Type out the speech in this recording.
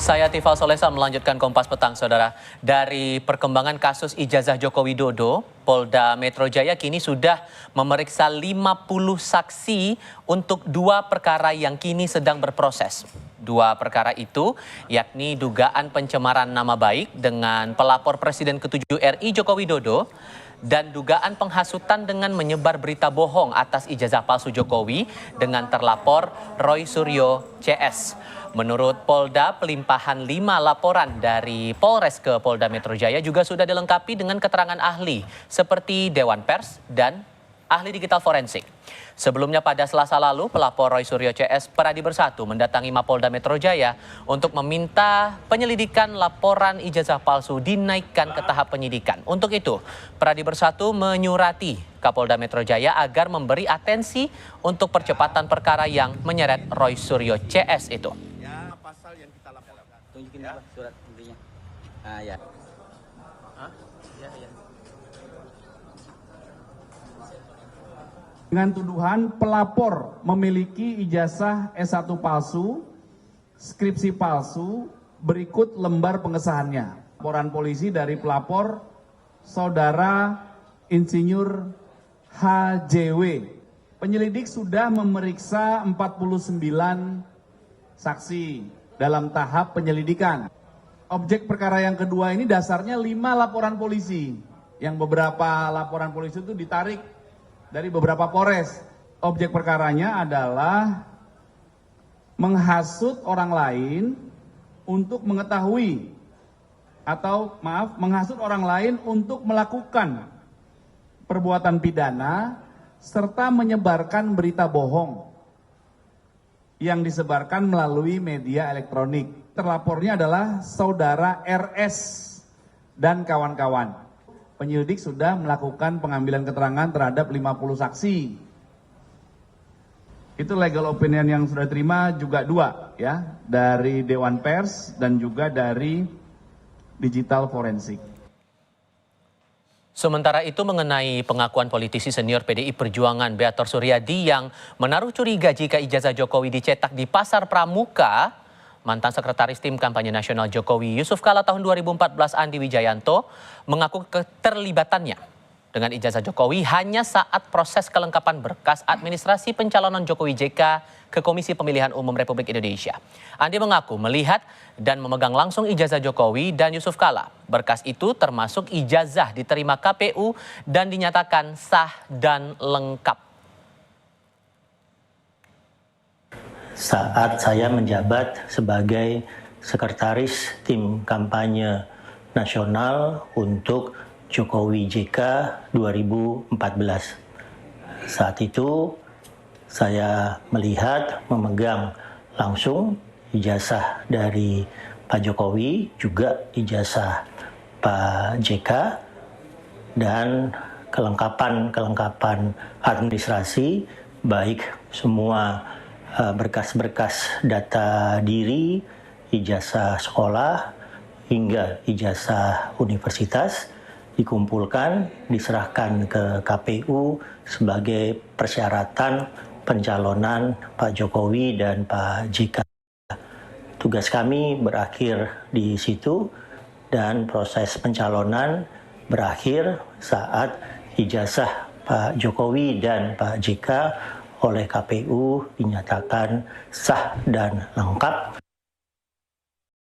Saya Tifal Solesa melanjutkan Kompas Petang, Saudara. Dari perkembangan kasus ijazah Joko Widodo, Polda Metro Jaya kini sudah memeriksa 50 saksi untuk 2 perkara yang kini sedang berproses. 2 perkara itu yakni dugaan pencemaran nama baik dengan pelapor Presiden ke-7 RI Joko Widodo dan dugaan penghasutan dengan menyebar berita bohong atas ijazah palsu Jokowi dengan terlapor Roy Suryo CS. Menurut Polda, pelimpahan 5 laporan dari Polres ke Polda Metro Jaya juga sudah dilengkapi dengan keterangan ahli seperti Dewan Pers dan ahli digital forensik. Sebelumnya pada Selasa lalu, pelapor Roy Suryo CS Peradi Bersatu mendatangi Mapolda Metro Jaya untuk meminta penyelidikan laporan ijazah palsu dinaikkan ke tahap penyidikan. Untuk itu, Peradi Bersatu menyurati Kapolda Metro Jaya agar memberi atensi untuk percepatan perkara yang menyeret Roy Suryo CS itu. Pasal yang kita laporkan. Tunjukin apa surat intinya. Ah ya. Hah? Ya. Dengan tuduhan pelapor memiliki ijazah S1 palsu, skripsi palsu, berikut lembar pengesahannya. Laporan polisi dari pelapor Saudara Insinyur HJW. Penyelidik sudah memeriksa 49 saksi dalam tahap penyelidikan. Objek perkara yang kedua ini dasarnya 5 laporan polisi. Yang beberapa laporan polisi itu ditarik dari beberapa Polres. Objek perkaranya adalah menghasut orang lain untuk mengetahui menghasut orang lain untuk melakukan perbuatan pidana serta menyebarkan berita bohong yang disebarkan melalui media elektronik. Terlapornya adalah Saudara RS dan kawan-kawan. Penyelidik sudah melakukan pengambilan keterangan terhadap 50 saksi. Itu legal opinion yang sudah terima juga 2 ya, dari Dewan Pers dan juga dari digital forensik. Sementara itu mengenai pengakuan politisi senior PDI Perjuangan Beator Suryadi yang menaruh curiga jika ijazah Jokowi dicetak di Pasar Pramuka, mantan Sekretaris Tim Kampanye Nasional Jokowi Yusuf Kala tahun 2014 Andi Wijayanto mengaku keterlibatannya dengan ijazah Jokowi hanya saat proses kelengkapan berkas administrasi pencalonan Jokowi JK ke Komisi Pemilihan Umum Republik Indonesia. Andi mengaku melihat dan memegang langsung ijazah Jokowi dan Yusuf Kala. Berkas itu termasuk ijazah diterima KPU dan dinyatakan sah dan lengkap. Saat saya menjabat sebagai Sekretaris Tim Kampanye Nasional untuk Jokowi JK 2014. Saat itu saya melihat memegang langsung ijazah dari Pak Jokowi, juga ijazah Pak JK, dan kelengkapan administrasi, baik semua berkas-berkas data diri, ijazah sekolah, hingga ijazah universitas dikumpulkan, diserahkan ke KPU sebagai persyaratan pencalonan Pak Jokowi dan Pak JK. Tugas kami berakhir di situ dan proses pencalonan berakhir saat ijazah Pak Jokowi dan Pak JK oleh KPU dinyatakan sah dan lengkap.